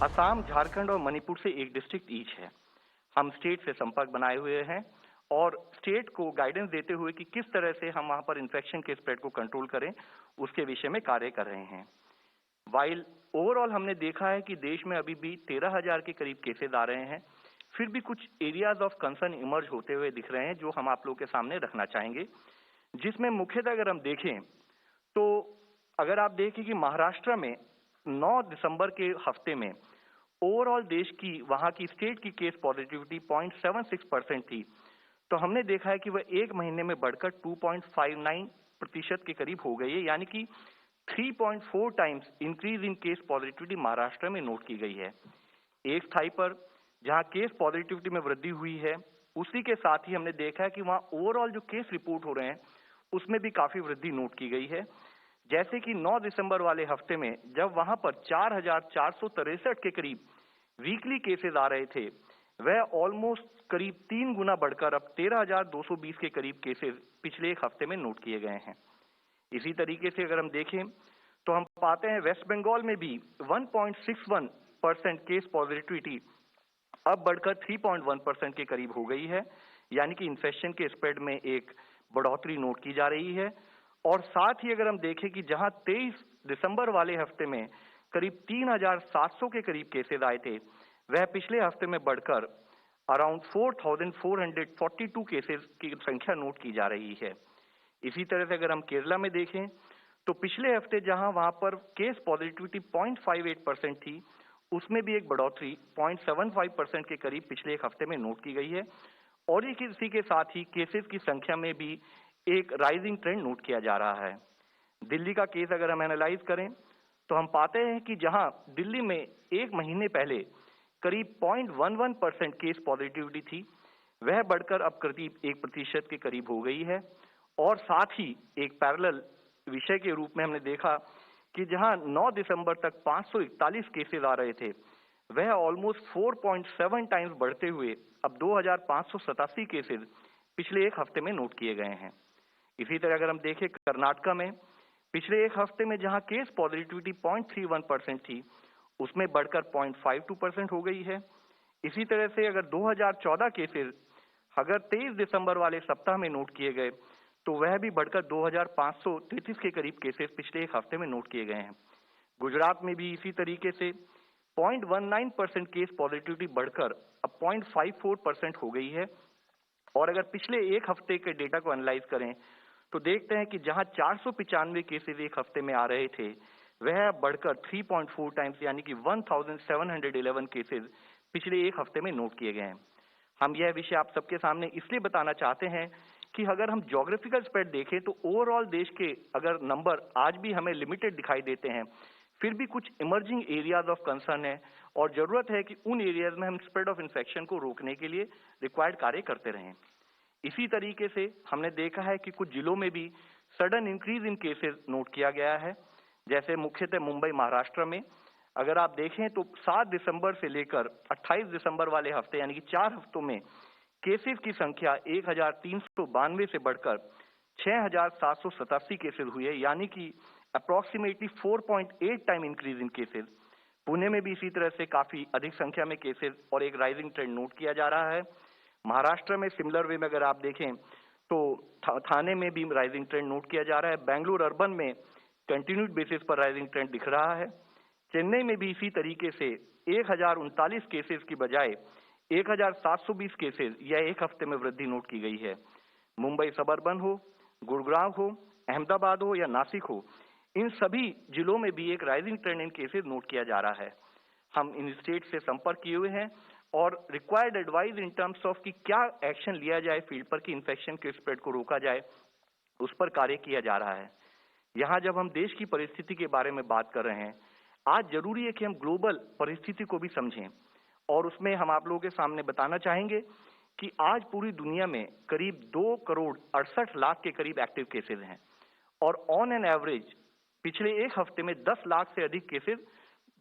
असम, झारखंड और मणिपुर से एक डिस्ट्रिक्ट ईच है। हम स्टेट से संपर्क बनाए हुए हैं और स्टेट को गाइडेंस देते हुए कि किस तरह से हम वहां पर इन्फेक्शन के स्प्रेड को कंट्रोल करें, उसके विषय में कार्य कर रहे हैं। वाइल ओवरऑल हमने देखा है कि देश में अभी भी 13,000 के करीब केसेस आ रहे हैं, फिर भी कुछ एरियाज ऑफ कंसर्न इमर्ज होते हुए दिख रहे हैं जो हम आप लोगों के सामने रखना चाहेंगे, जिसमें मुख्यतः अगर हम देखें तो अगर आप देखें कि महाराष्ट्र में 9 दिसंबर के हफ्ते में ओवरऑल देश की वहां की स्टेट की केस पॉजिटिविटी 0.76% थी, तो हमने देखा है कि वह एक महीने में बढ़कर 2.59% के करीब हो गई है, यानी कि 3.4 times increase in case positivity Maharashtra में नोट की गई है। एक स्थाई पर जहां केस पॉजिटिविटी में वृद्धि हुई है, उसी के साथ ही हमने देखा है कि वहां ओवरऑल जो केस रिपोर्ट हो रहे हैं उसमें भी काफी वृद्धि नोट की गई है। जैसे कि 9 दिसंबर वाले हफ्ते में जब वहां पर 4,463 के करीब वीकली केसेस आ रहे थे, वह ऑलमोस्ट करीब 3 गुना बढ़कर अब 13,220 के करीब केसेस पिछले एक हफ्ते में नोट किए गए हैं। इसी तरीके से अगर हम देखें तो हम पाते हैं वेस्ट बंगाल में भी 1.61% केस पॉजिटिविटी अब बढ़कर 3.1% के करीब हो गई है, यानी कि इन्फेक्शन के स्प्रेड में एक बढ़ोतरी नोट की जा रही है। और साथ ही अगर हम देखें कि जहां 23 दिसंबर वाले हफ्ते में करीब 3,700 के करीब केसेस आए थे, वह पिछले हफ्ते में बढ़कर अराउंड 4,442 केसेस की संख्या नोट की जा रही है। इसी तरह से अगर हम केरला में देखें तो पिछले हफ्ते जहां वहां पर केस पॉजिटिविटी 0.58% थी, उसमें भी एक बढ़ोतरी 0.75% के करीब पिछले एक हफ्ते में नोट की गई है। और इसी के साथ ही केसेस की संख्या में भी एक राइजिंग ट्रेंड नोट किया जा रहा है। दिल्ली का केस अगर हम एनालाइज करें तो हम पाते हैं कि जहां दिल्ली में एक महीने पहले करीब 0.11% केस पॉजिटिविटी थी, वह बढ़कर अब करीब 1% के करीब हो गई है। और साथ ही एक पैरेलल विषय के रूप में हमने देखा कि जहां 9 दिसंबर तक 541 केसेस आ रहे थे, वह ऑलमोस्ट 4.7 टाइम्स बढ़ते हुए अब 2,587 केसेस पिछले एक हफ्ते में नोट किए गए हैं। इसी तरह अगर हम देखें कर्नाटका में पिछले एक हफ्ते में जहां केस पॉजिटिविटी 0.31% थी, उसमें बढ़कर 0.52% हो गई है। इसी तरह से अगर 2014 केसेस अगर 23 दिसंबर वाले सप्ताह में नोट किए गए तो वह भी बढ़कर 2,533 के करीब केसेस पिछले एक हफ्ते में नोट किए गए हैं। गुजरात में भी इसी तरीके से 0.19% केस पॉजिटिविटी बढ़कर अब 0.54% हो गई है। और अगर पिछले एक हफ्ते के डेटा को एनालाइज करें तो देखते हैं कि जहां 495 केसेस एक हफ्ते में आ रहे थे, वह बढ़कर 3.4 टाइम्स यानी कि 1,711 केसेस पिछले एक हफ्ते में नोट किए गए हैं। हम यह विषय आप सबके सामने इसलिए बताना चाहते हैं कि अगर हम ज्योग्राफिकल स्प्रेड देखें तो ओवरऑल देश के अगर नंबर आज भी हमें लिमिटेड दिखाई देते हैं, फिर भी कुछ इमर्जिंग एरियाज ऑफ कंसर्न है और जरूरत है कि उन एरियाज में हम स्प्रेड ऑफ इन्फेक्शन को रोकने के लिए रिक्वायर्ड कार्य करते रहें। इसी तरीके से हमने देखा है कि कुछ जिलों में भी sudden increase in cases note किया गया है, जैसे मुख्यतः मुंबई महाराष्ट्र में अगर आप देखें तो 7 दिसंबर से लेकर 28 दिसंबर वाले हफ्ते यानी कि 4 हफ्तों में केसेस की संख्या 1,392 से बढ़कर 6,787 केसेस हुए, यानी कि approximately 4.8 time increase in cases. Pune में भी इसी तरह से काफी अधिक संख्या में केसेस और एक राइजिंग ट्रेंड नोट किया जा रहा है। महाराष्ट्र में सिमिलर वे में अगर आप देखें तो थाने में भी राइजिंग ट्रेंड नोट किया जा रहा है। बेंगलुरु अर्बन में कंटिन्यूड बेसिस पर राइजिंग ट्रेंड दिख रहा है। चेन्नई में भी इसी तरीके से 1,039 केसेस की बजाय 1,720 केसेस या एक हफ्ते में वृद्धि नोट की गई है। मुंबई सबअर्बन हो, गुड़गांव हो, अहमदाबाद हो या नासिक हो, इन सभी जिलों में भी एक राइजिंग ट्रेंड इन केसेस नोट किया जा रहा है। हम इन स्टेट से संपर्क किए हुए हैं और required advice in terms of कि क्या एक्शन लिया जाए फील्ड पर कि इन्फेक्शन के स्प्रेड को रोका जाए, उस पर कार्य किया जा रहा है। यहाँ जब हम देश की परिस्थिति के बारे में बात कर रहे हैं, आज जरूरी है कि हम ग्लोबल परिस्थिति को भी समझें और उसमें हम आप लोगों के सामने बताना चाहेंगे कि आज पूरी दुनिया में करीब 2,68,00,000 के करीब एक्टिव केसेस हैं और ऑन एन एवरेज पिछले एक हफ्ते में 10 लाख से अधिक केसेस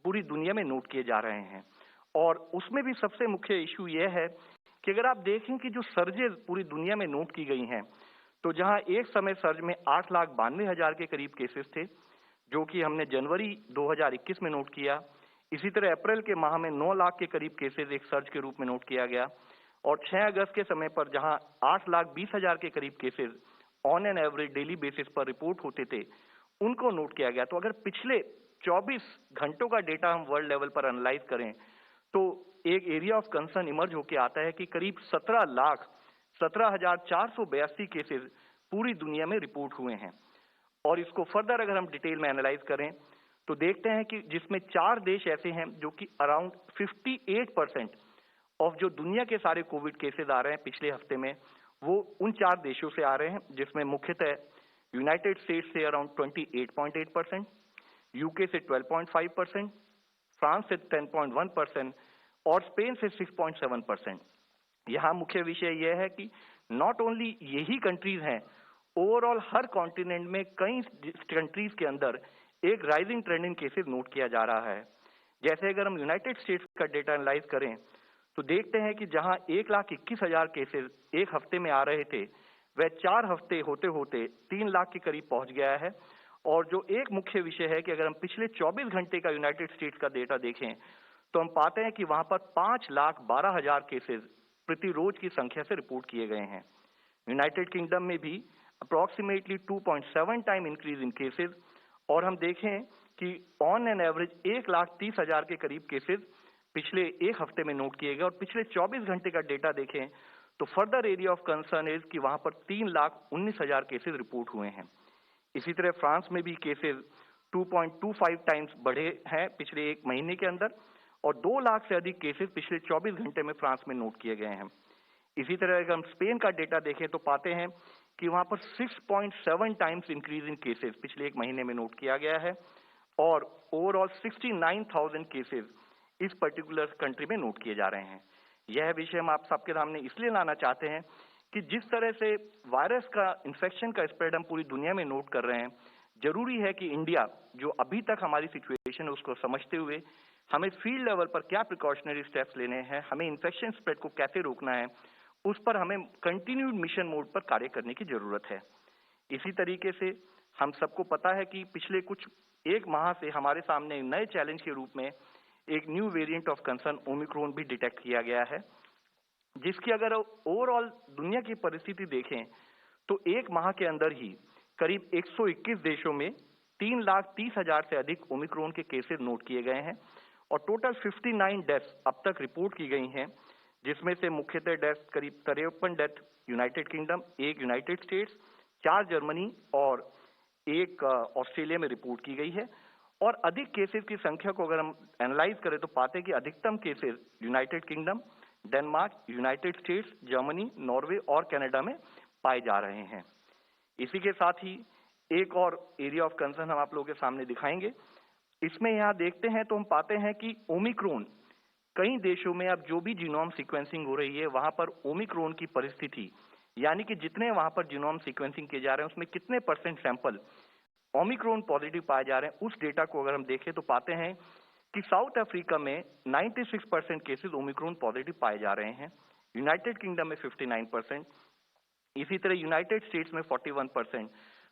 पूरी दुनिया में नोट किए जा रहे हैं। और उसमें भी सबसे मुख्य इशू यह है कि अगर आप देखें कि जो सर्जेस पूरी दुनिया में नोट की गई हैं, तो जहां एक समय सर्ज में 8,92,000 के करीब केसेस थे, जो कि हमने जनवरी 2021 में नोट किया, इसी तरह अप्रैल के माह में 9 लाख के करीब केसेस एक सर्ज के रूप में नोट किया गया और 6 अगस्त के समय पर जहां 8,20,000 के करीब cases on an average daily basis पर रिपोर्ट होते थे, उनको नोट किया गया। तो अगर पिछले 24 घंटों का डेटा हम वर्ल्ड लेवल पर एनालाइज करें तो एक एरिया ऑफ कंसर्न इमर्ज होकर आता है कि करीब 17,17,482 केसेस पूरी दुनिया में रिपोर्ट हुए हैं। और इसको फर्दर अगर हम डिटेल में एनालाइज करें तो देखते हैं कि जिसमें 4 देश ऐसे हैं जो कि अराउंड 58% ऑफ जो दुनिया के सारे कोविड केसेस आ रहे हैं पिछले हफ्ते में, वो उन 4 देशों से आ रहे हैं, जिसमें मुख्यतः यूनाइटेड स्टेट्स से अराउंड 28.8%, यूके से 12.5%, फ्रांस से 10.1% और स्पेन से 6.7%। यहाँ मुख्य विषय यह है कि नॉट ओनली यही कंट्रीज हैं, ओवरऑल हर कॉन्टिनेंट में कई कंट्रीज के अंदर एक राइजिंग ट्रेंड इन केसेस नोट किया जा रहा है। जैसे अगर हम यूनाइटेड स्टेट्स का डेटा एनालाइज करें तो देखते हैं कि जहां 1,21,000 केसेस एक हफ्ते में आ रहे थे, वह 4 हफ्ते होते होते 3 लाख के करीब पहुंच गया है। और जो एक मुख्य विषय है कि अगर हम पिछले 24 घंटे का यूनाइटेड स्टेट्स का डेटा देखें तो हम पाते हैं कि वहां पर 5,12,000 केसेस प्रति रोज की संख्या से रिपोर्ट किए गए हैं। यूनाइटेड किंगडम में भी approximately 2.7 time increase in cases, और हम देखें कि ऑन एन एवरेज 1,30,000 के करीब केसेस पिछले एक हफ्ते में नोट किए गए। और पिछले 24 घंटे का डेटा देखें तो further area of concern is कि वहां पर 3,19,000 केसेस रिपोर्ट हुए हैं। इसी तरह फ्रांस में भी केसेस 2.25 टाइम्स बढ़े हैं पिछले एक महीने के अंदर, और 2 लाख से अधिक केसेस पिछले 24 घंटे में फ्रांस में नोट किए गए हैं। इसी तरह अगर हम स्पेन का डेटा देखें तो पाते हैं कि वहां पर 6.7 टाइम्स इंक्रीज इन केसेस पिछले एक महीने में नोट किया गया है, और ओवरऑल 69,000 केसेस इस पर्टिकुलर कंट्री में नोट किए जा रहे हैं। यह विषय हम आप सबके सामने इसलिए लाना चाहते हैं कि जिस तरह से वायरस का इन्फेक्शन का स्प्रेड हम पूरी दुनिया में नोट कर रहे हैं, जरूरी है कि इंडिया जो अभी तक हमारी सिचुएशन है उसको समझते हुए हमें फील्ड लेवल पर क्या प्रिकॉशनरी स्टेप्स लेने हैं, हमें इन्फेक्शन स्प्रेड को कैसे रोकना है, उस पर हमें कंटिन्यूड मिशन मोड पर कार्य करने की जरूरत है। इसी तरीके से हम सबको पता है कि पिछले कुछ एक माह से हमारे सामने नए चैलेंज के रूप में एक new variant of concern Omicron भी डिटेक्ट किया गया है, जिसकी अगर ओवरऑल दुनिया की परिस्थिति देखें तो एक माह के अंदर ही करीब 121 देशों में 3,30,000 से अधिक ओमिक्रॉन के केसेस नोट किए गए हैं, और टोटल 59 डेथ्स अब तक रिपोर्ट की गई हैं, जिसमें से मुख्यतः डेथ करीब 53 death United kingdom, 1 United states, 4 Germany और 1 ऑस्ट्रेलिया में रिपोर्ट की गई है। और अधिक केसेस की संख्या को अगर हम एनालाइज करें तो पाते हैं कि अधिकतम cases United kingdom, Denmark, United states, Germany, Norway और कनाडा में पाए जा रहे हैं। इसी के साथ ही एक और एरिया ऑफ कंसर्न हम आप लोगों के सामने दिखाएंगे। इसमें यहाँ देखते हैं तो हम पाते हैं कि ओमिक्रॉन कई देशों में अब जो भी जीनोम सीक्वेंसिंग हो रही है वहां पर ओमिक्रॉन की परिस्थिति, यानी कि जितने वहां पर जीनोम सीक्वेंसिंग किए जा रहे हैं उसमें कितने परसेंट सैंपल ओमिक्रॉन पॉजिटिव पाए जा रहे हैं, उस डेटा को अगर हम देखें तो पाते हैं कि साउथ अफ्रीका में 96% केसेस ओमिक्रॉन पॉजिटिव पाए जा रहे हैं, यूनाइटेड किंगडम में 59%, इसी तरह यूनाइटेड स्टेट्स में 41%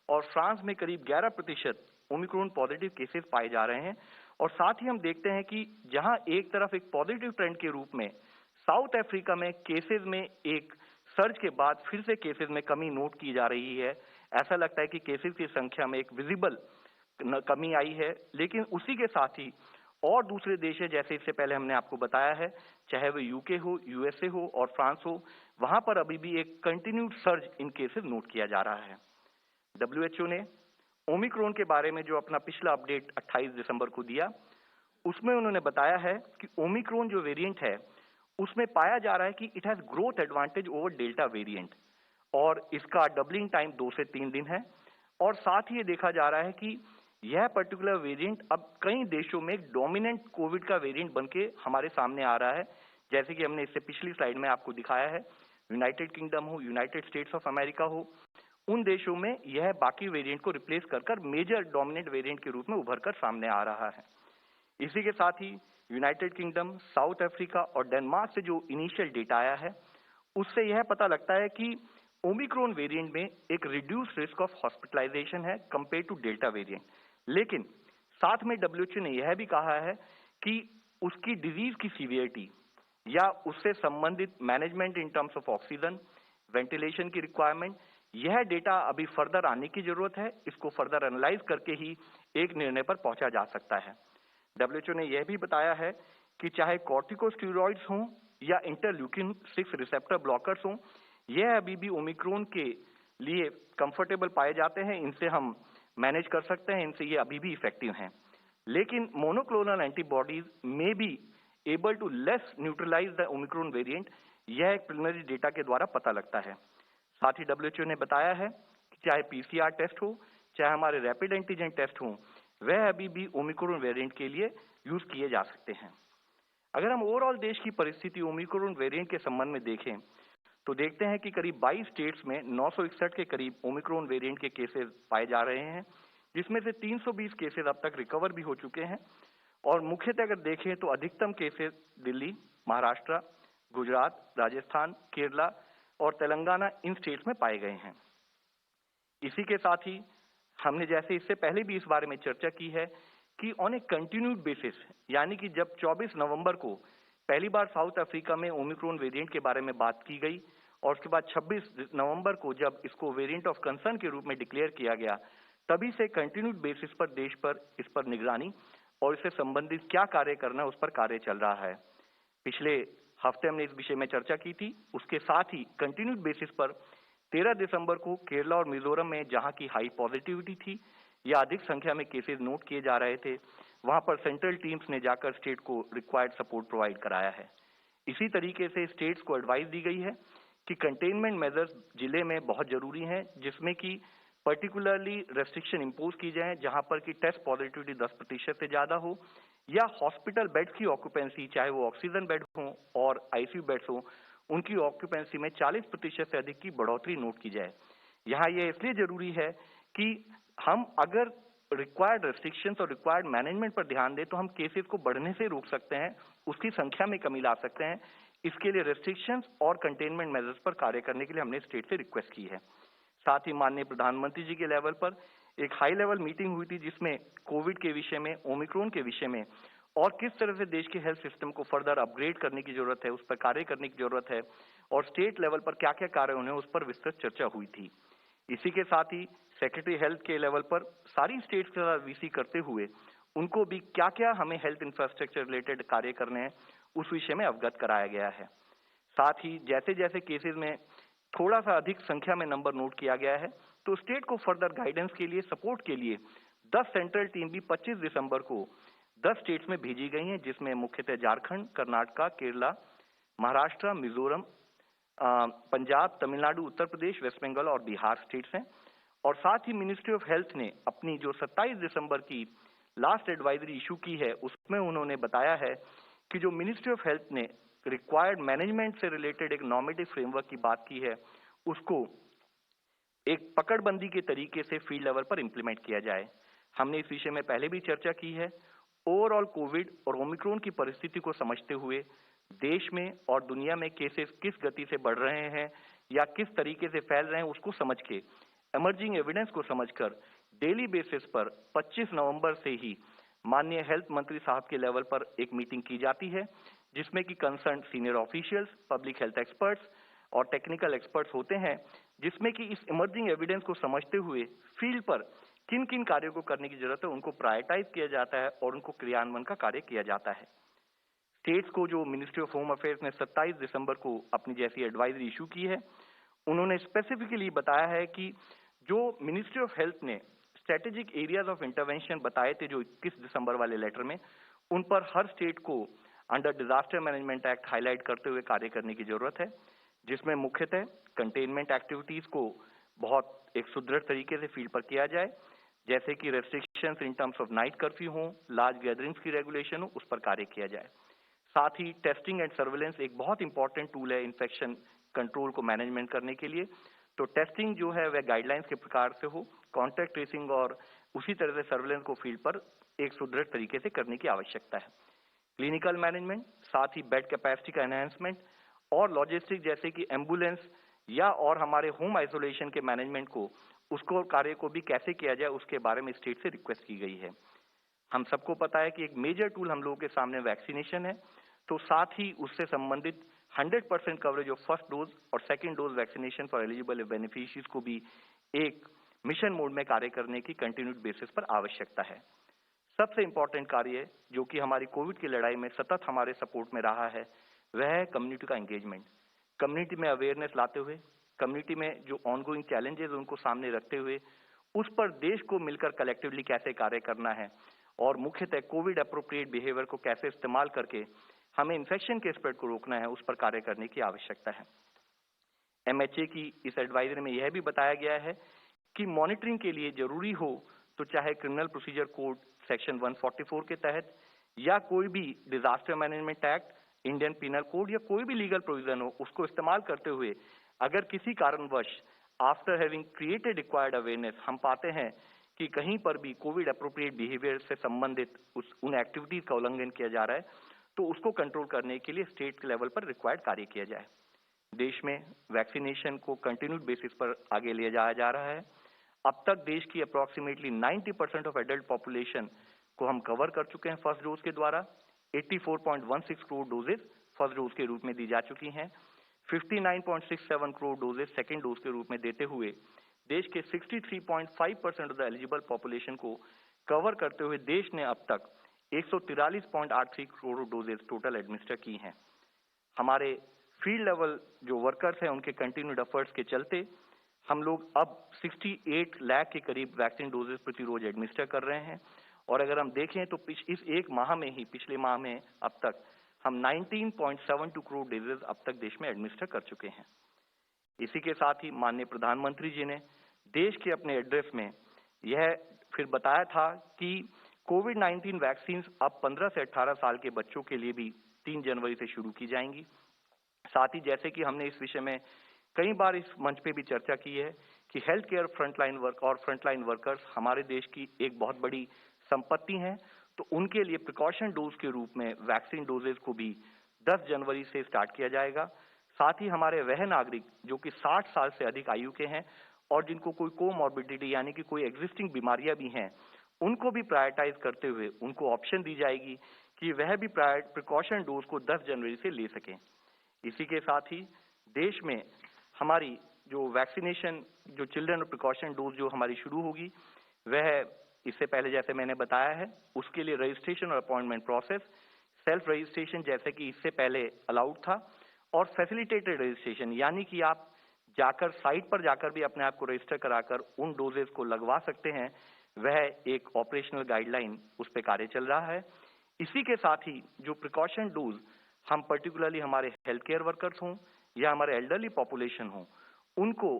और फ्रांस में करीब 11% ओमिक्रॉन पॉजिटिव केसेस पाए जा रहे हैं। और साथ ही हम देखते हैं कि जहां एक तरफ एक पॉजिटिव ट्रेंड के रूप में साउथ अफ्रीका में केसेस में एक सर्ज के बाद फिर से केसेस में कमी नोट की जा रही है। ऐसा लगता है कि केसेस की संख्या में एक विजिबल कमी आई है, लेकिन उसी के साथ ही और दूसरे देश है, जैसे इससे पहले हमने आपको बताया है, चाहे वो यूके हो, यूएसए हो और फ्रांस हो, वहां पर अभी भी एक कंटिन्यूड सर्ज इन केसेस नोट किया जा रहा है। डब्ल्यूएचओ ने ओमिक्रॉन के बारे में जो अपना पिछला अपडेट 28 दिसंबर को दिया, उसमें उन्होंने बताया है कि ओमिक्रॉन जो वेरिएंट है उसमें पाया जा रहा है कि it has growth advantage over delta variant, और इसका डबलिंग टाइम 2 से 3 दिन है। और साथ ही ये देखा जा रहा है कि यह पर्टिकुलर वेरिएंट अब कई देशों में एक डोमिनेंट कोविड का वेरिएंट बनके हमारे सामने आ रहा है, जैसे कि हमने इससे पिछली स्लाइड में आपको दिखाया है। यूनाइटेड किंगडम हो, यूनाइटेड स्टेट्स ऑफ अमेरिका हो, उन देशों में यह बाकी वेरिएंट को रिप्लेस कर मेजर डोमिनेंट वेरिएंट के रूप में उभर कर सामने आ रहा है। इसी के साथ ही यूनाइटेड किंगडम, साउथ अफ्रीका और डेनमार्क से जो इनिशियल डेटा आया है उससे यह पता लगता है कि ओमिक्रॉन वेरिएंट में एक रिड्यूस रिस्क ऑफ हॉस्पिटलाइजेशन है कंपेयर टू डेल्टा वेरिएंट। लेकिन साथ में डब्ल्यूएचओ ने यह भी कहा है कि उसकी डिजीज की सीवियरिटी या उससे संबंधित management in terms of oxygen, ventilation की रिक्वायरमेंट, यह डेटा अभी फर्दर आने की जरूरत है। इसको फर्दर एनालाइज करके ही एक निर्णय पर पहुंचा जा सकता है। डब्ल्यूएचओ ने यह भी बताया है कि चाहे कॉर्टिकोस्टेरॉइड्स हों या इंटरल्यूकिन 6 रिसेप्टर ब्लॉकर्स हों, यह अभी भी ओमिक्रॉन के लिए कंफर्टेबल पाए जाते हैं। इनसे हम मैनेज कर सकते हैं, इनसे ये अभी भी इफेक्टिव हैं। लेकिन मोनोक्लोनल एंटीबॉडीज में be able to less neutralise the Omicron variant, यह एक प्रिलिमिनरी डेटा के द्वारा पता लगता है। साथ ही डब्ल्यूएचओ ने बताया है कि चाहे पीसीआर टेस्ट हो, चाहे हमारे रैपिड एंटीजन टेस्ट हो, वह अभी भी ओमिक्रॉन वेरिएंट के लिए यूज किए जा सकते हैं। अगर हम ओवरऑल देश की परिस्थिति ओमिक्रॉन वेरिएंट के संबंध में देखें तो देखते हैं कि करीब 22 स्टेट्स में 961 के करीब ओमिक्रॉन वेरिएंट के केसेस पाए जा रहे हैं, जिसमें से 320 केसेस अब तक रिकवर भी हो चुके हैं। और मुख्यतः अगर देखें तो अधिकतम केसेस दिल्ली, महाराष्ट्र, गुजरात, राजस्थान, केरला और तेलंगाना इन स्टेट्स में पाए गए हैं। इसी के साथ ही हमने जैसे इससे पहले भी इस बारे में चर्चा की है कि ऑन ए कंटिन्यूड बेसिस, यानी कि जब 24 नवंबर को पहली बार साउथ अफ्रीका में ओमिक्रॉन वेरिएंट के बारे में बात की गई और उसके बाद 26 नवंबर को जब इसको वेरिएंट ऑफ कंसर्न के रूप में डिक्लेयर किया गया, तभी से कंटिन्यूड बेसिस पर देश पर इस पर निगरानी और इससे संबंधित क्या कार्य करना उस पर कार्य चल रहा है। पिछले हफ्ते हमने इस विषय में चर्चा की थी। उसके साथ ही कंटिन्यूड बेसिस पर 13 दिसंबर को केरला और मिजोरम में जहां की हाई पॉजिटिविटी थी या अधिक संख्या में केसेस नोट किए जा रहे थे, वहां पर सेंट्रल टीम्स ने जाकर स्टेट को रिक्वायर्ड सपोर्ट प्रोवाइड कराया है। इसी तरीके से स्टेट्स को एडवाइस दी गई है कि कंटेनमेंट मेजर्स जिले में बहुत जरूरी हैं, जिसमें कि पर्टिकुलरली रेस्ट्रिक्शन इंपोज की जाए जहां पर कि टेस्ट पॉजिटिविटी 10% से ज्यादा हो या हॉस्पिटल बेड्स की ऑक्यूपेंसी, चाहे वो ऑक्सीजन बेड हो और आईसीयू बेड्स हो, उनकी ऑक्यूपेंसी में 40% से अधिक की बढ़ोतरी नोट की जाए। यहाँ ये इसलिए जरूरी है कि हम अगर रिक्वायर्ड रेस्ट्रिक्शंस और रिक्वायर्ड मैनेजमेंट पर ध्यान दें तो हम केसेस को बढ़ने से रोक सकते हैं, उसकी संख्या में कमी ला सकते हैं। इसके लिए रेस्ट्रिक्शंस और कंटेनमेंट मेजर्स पर कार्य करने के लिए हमने स्टेट से रिक्वेस्ट की है। साथ ही माननीय प्रधानमंत्री जी के लेवल पर एक हाई लेवल मीटिंग हुई थी, जिसमें कोविड के विषय में, ओमिक्रॉन के विषय में और किस तरह से देश के हेल्थ सिस्टम को फर्दर अपग्रेड करने की जरूरत है, उस पर कार्य करने की जरूरत है और स्टेट लेवल पर क्या क्या कार्य होने उस पर विस्तृत चर्चा हुई थी। इसी के साथ ही सेक्रेटरी हेल्थ के लेवल पर सारी स्टेट्स के साथ वीसी करते हुए उनको भी क्या क्या हमें हेल्थ इंफ्रास्ट्रक्चर रिलेटेड कार्य करने हैं उस विषय में अवगत कराया गया है। साथ ही जैसे जैसे केसेस में थोड़ा सा अधिक संख्या में नंबर नोट किया गया है तो स्टेट को फर्दर गाइडेंस के लिए, सपोर्ट के लिए 10 सेंट्रल टीम भी 25 दिसंबर को 10 स्टेट्स में भेजी गई हैं, जिसमें मुख्यतः झारखंड, कर्नाटका, केरला, महाराष्ट्र, मिजोरम, पंजाब, तमिलनाडु, उत्तर प्रदेश, वेस्ट बंगाल और बिहार स्टेट्स हैं। और साथ ही मिनिस्ट्री ऑफ हेल्थ ने अपनी जो 27 दिसंबर की लास्ट एडवाइजरी इशू की है, उसमें उन्होंने बताया है कि जो मिनिस्ट्री ऑफ हेल्थ ने रिक्वायर्ड मैनेजमेंट से रिलेटेड एक नॉर्मेटिव फ्रेमवर्क की बात की है, उसको एक पकड़बंदी के तरीके से फील्ड लेवल पर इंप्लीमेंट किया जाए। हमने इस विषय में पहले भी चर्चा की है। ओवरऑल कोविड और ओमिक्रॉन की परिस्थिति को समझते हुए देश में और दुनिया में केसेस किस गति से बढ़ रहे हैं या किस तरीके से फैल रहे हैं, उसको समझ के, इमर्जिंग एविडेंस को समझकर डेली बेसिस पर 25 नवंबर से ही माननीय हेल्थ मंत्री साहब के लेवल पर एक मीटिंग की जाती है, जिसमें कि concern senior officials, public health experts और टेक्निकल एक्सपर्ट्स होते हैं, जिसमें कि इस इमर्जिंग एविडेंस को समझते हुए फील्ड पर किन किन कार्यों को करने की जरूरत है उनको प्रायोरिटाइज किया जाता है और उनको क्रियान्वयन का कार्य किया जाता है। स्टेट्स को जो मिनिस्ट्री ऑफ होम अफेयर्स ने 27 दिसंबर को अपनी जैसी एडवाइजरी इशू की है, उन्होंने स्पेसिफिकली बताया है कि जो मिनिस्ट्री ऑफ हेल्थ ने स्ट्रेटेजिक एरियाज ऑफ इंटरवेंशन बताए थे जो 21 दिसंबर वाले लेटर में, उन पर हर स्टेट को under disaster management act highlight करते हुए कार्य करने की जरूरत है, जिसमें मुख्यतः कंटेनमेंट एक्टिविटीज को बहुत एक सुदृढ़ तरीके से फील्ड पर किया जाए, जैसे कि restrictions in terms of night curfew हो, लार्ज गैदरिंग्स की रेगुलेशन हो, उस पर कार्य किया जाए। साथ ही टेस्टिंग एंड सर्वेलेंस एक बहुत इंपॉर्टेंट टूल है इन्फेक्शन कंट्रोल को मैनेजमेंट करने के लिए। तो टेस्टिंग जो है वह गाइडलाइंस के प्रकार से हो, कॉन्टैक्ट ट्रेसिंग और उसी तरह से सर्वेलेंस को फील्ड पर एक सुदृढ़ तरीके से करने की आवश्यकता है। क्लिनिकल मैनेजमेंट, साथ ही बेड कैपेसिटी का एनहांसमेंट और लॉजिस्टिक जैसे कि एम्बुलेंस या और हमारे होम आइसोलेशन के मैनेजमेंट को, उसको कार्य को भी कैसे किया जाए उसके बारे में स्टेट से रिक्वेस्ट की गई है। हम सबको पता है कि एक मेजर टूल हम लोगों के सामने वैक्सीनेशन है, तो साथ ही उससे संबंधित 100% कवरेज ऑफ फर्स्ट डोज और second dose vaccination for eligible beneficiaries को भी एक मिशन मोड में कार्य करने की कंटिन्यूड बेसिस पर आवश्यकता है। सबसे इंपॉर्टेंट कार्य जो कि हमारी कोविड की लड़ाई में सतत हमारे सपोर्ट में रहा है, वह है कम्युनिटी का एंगेजमेंट। कम्युनिटी में अवेयरनेस लाते हुए, कम्युनिटी में जो ऑनगोइंग चैलेंजेस उनको सामने रखते हुए, उस पर देश को मिलकर कलेक्टिवली कैसे कार्य करना है और मुख्यतः कोविड अप्रोप्रिएट बिहेवियर को कैसे इस्तेमाल करके हमें इन्फेक्शन के स्प्रेड को रोकना है, उस पर कार्य करने की आवश्यकता है। MHA की इस एडवाइजरी में यह भी बताया गया है कि मॉनिटरिंग के लिए जरूरी हो तो चाहे क्रिमिनल प्रोसीजर कोड सेक्शन 144 के तहत या कोई भी disaster management act, Indian penal code या कोई भी लीगल प्रोविजन हो, उसको इस्तेमाल करते हुए अगर किसी कारणवश after having created required awareness हम पाते हैं कि कहीं पर भी कोविड अप्रोप्रिएट बिहेवियर से संबंधित उन एक्टिविटीज का उल्लंघन किया जा रहा है, तो उसको कंट्रोल करने के लिए स्टेट लेवल पर रिक्वायर्ड कार्य किया जाए। देश में वैक्सीनेशन को कंटिन्यूड बेसिस पर आगे ले जाया जा रहा है। अब तक देश की अप्रोक्सीमेटली 90% ऑफ एडल्ट पॉपुलेशन को हम कवर कर चुके हैं फर्स्ट डोज के द्वारा। 84.16 करोड़ डोजेस फर्स्ट डोज के रूप में दी जा चुकी हैं। 59.67 करोड़ डोजेस सेकेंड डोज के रूप में देते हुए देश के 63.5% ऑफ द एलिजिबल पॉपुलेशन को कवर करते हुए देश ने अब तक 143.83 करोड़ डोजेस टोटल एडमिनिस्टर की हैं। हमारे फील्ड लेवल जो वर्कर्स हैं उनके कंटिन्यूड एफर्ट्स के चलते हम लोग अब 68 लाख के करीब वैक्सीन डोजेस प्रति रोज एडमिनिस्टर कर रहे हैं और अगर हम देखें तो इस एक माह में ही, पिछले माह में अब तक हम 19.72 करोड़ डोजेस अब तक देश में एडमिनिस्टर कर चुके हैं। इसी के साथ ही माननीय प्रधानमंत्री जी ने देश के अपने एड्रेस में यह फिर बताया था कि कोविड-19 वैक्सीन अब 15 से 18 साल के बच्चों के लिए भी 3 जनवरी से शुरू की जाएंगी। साथ ही जैसे कि हमने इस विषय में कई बार इस मंच पे भी चर्चा की है कि हेल्थ केयर फ्रंटलाइन वर्कर्स हमारे देश की एक बहुत बड़ी संपत्ति हैं, तो उनके लिए प्रिकॉशन डोज के रूप में वैक्सीन डोजेस को भी 10 जनवरी से स्टार्ट किया जाएगा। साथ ही हमारे वह नागरिक जो कि 60 साल से अधिक आयु के हैं और जिनको कोई कोमॉर्बिडिटी यानी कि कोई एग्जिस्टिंग बीमारियां भी हैं, उनको भी प्रायोरिटाइज करते हुए उनको ऑप्शन दी जाएगी कि वह भी प्रिकॉशन डोज को 10 जनवरी से ले सकें। इसी के साथ ही देश में हमारी जो वैक्सीनेशन जो चिल्ड्रन प्रिकॉशन डोज जो हमारी शुरू होगी, वह इससे पहले जैसे मैंने बताया है उसके लिए रजिस्ट्रेशन और अपॉइंटमेंट प्रोसेस, सेल्फ रजिस्ट्रेशन जैसे कि इससे पहले अलाउड था और फैसिलिटेटेड रजिस्ट्रेशन यानी कि आप जाकर साइट पर जाकर भी अपने आप को रजिस्टर कराकर उन डोजेस को लगवा सकते हैं, वह एक ऑपरेशनल गाइडलाइन उस पर कार्य चल रहा है। इसी के साथ ही जो प्रिकॉशन डोज हम पर्टिकुलरली हमारे हेल्थ केयर वर्कर्स हों या हमारे एल्डरली पॉपुलेशन हों, उनको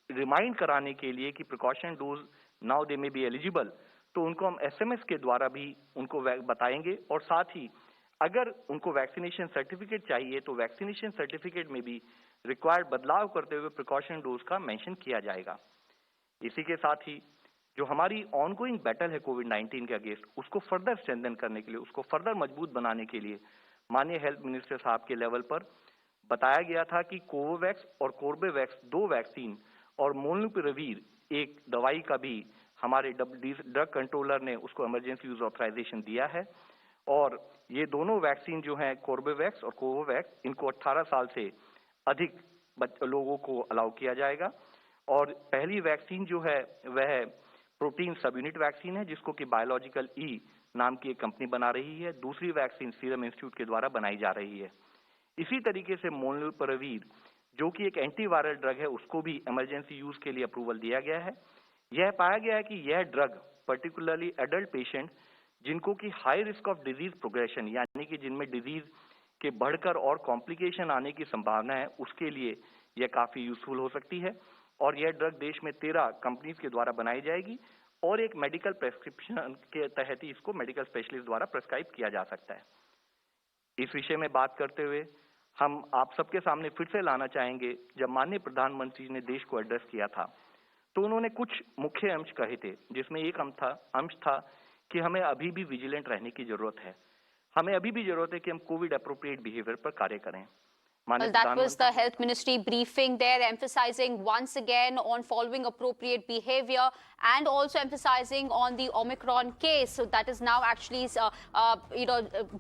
रिमाइंड कराने के लिए कि प्रिकॉशन डोज नाउ दे में बी एलिजिबल, तो उनको हम SMS के द्वारा भी उनको बताएंगे और साथ ही अगर उनको वैक्सीनेशन सर्टिफिकेट चाहिए तो वैक्सीनेशन सर्टिफिकेट में भी रिक्वायर्ड बदलाव करते हुए प्रिकॉशन डोज का मेंशन किया जाएगा। इसी के साथ ही जो हमारी ऑनगोइंग बैटल है कोविड-19 के अगेंस्ट, उसको फर्दर स्ट्रेंथन करने के लिए, उसको फर्दर मजबूत बनाने के लिए माननीय हेल्थ मिनिस्टर साहब के लेवल पर बताया गया था कि कोवोवैक्स और कोर्बेवैक्स 2 वैक्सीन और मोलनुपिराविर एक दवाई का भी हमारे ड्रग कंट्रोलर ने उसको इमरजेंसी यूज ऑथराइजेशन दिया है और ये दोनों वैक्सीन जो हैं कोर्बेवैक्स और कोवोवैक्स, इनको 18 साल से अधिक लोगों को अलाउ किया जाएगा और पहली वैक्सीन जो है वह प्रोटीन सब यूनिट वैक्सीन है जिसको कि बायोलॉजिकल ई नाम की एक कंपनी बना रही है। दूसरी वैक्सीन सीरम इंस्टीट्यूट के द्वारा बनाई जा रही है। इसी तरीके से मोलनुपिराविर जो कि एक एंटीवायरल ड्रग है, उसको भी इमरजेंसी यूज के लिए अप्रूवल दिया गया है। यह पाया गया है कि यह ड्रग पर्टिकुलरली एडल्ट पेशेंट जिनको कि high risk of disease progression यानी कि जिनमें डिजीज के बढ़कर और कॉम्प्लिकेशन आने की संभावना है, उसके लिए यह काफी यूजफुल हो सकती है और यह ड्रग देश में 13 कंपनीज के द्वारा बनाई जाएगी और एक मेडिकल प्रेस्क्रिप्शन के तहत ही इसको मेडिकल स्पेशलिस्ट द्वारा प्रेस्क्राइब किया जा सकता है। इस विषय में बात करते हुए हम आप सबके सामने फिर से लाना चाहेंगे, जब माननीय प्रधानमंत्री जी ने देश को एड्रेस किया था तो उन्होंने कुछ मुख्य अंश कहे थे, जिसमें एक अंश था कि हमें अभी भी विजिलेंट रहने की जरूरत है। हमें अभी भी जरूरत है कि हम कोविड अप्रोप्रिएट बिहेवियर पर कार्य करें। माननीय Well, that was the प्रधानमंत्री। Health Ministry briefing there, emphasizing once again on following appropriate behavior and also emphasizing on the Omicron case. So that is now actually,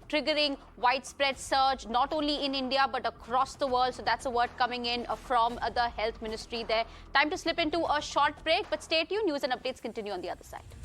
triggering widespread surge, not only in India, but across the world. So that's a word coming in from the Health Ministry there. Time to slip into a short break, but stay tuned. News and updates continue on the other side.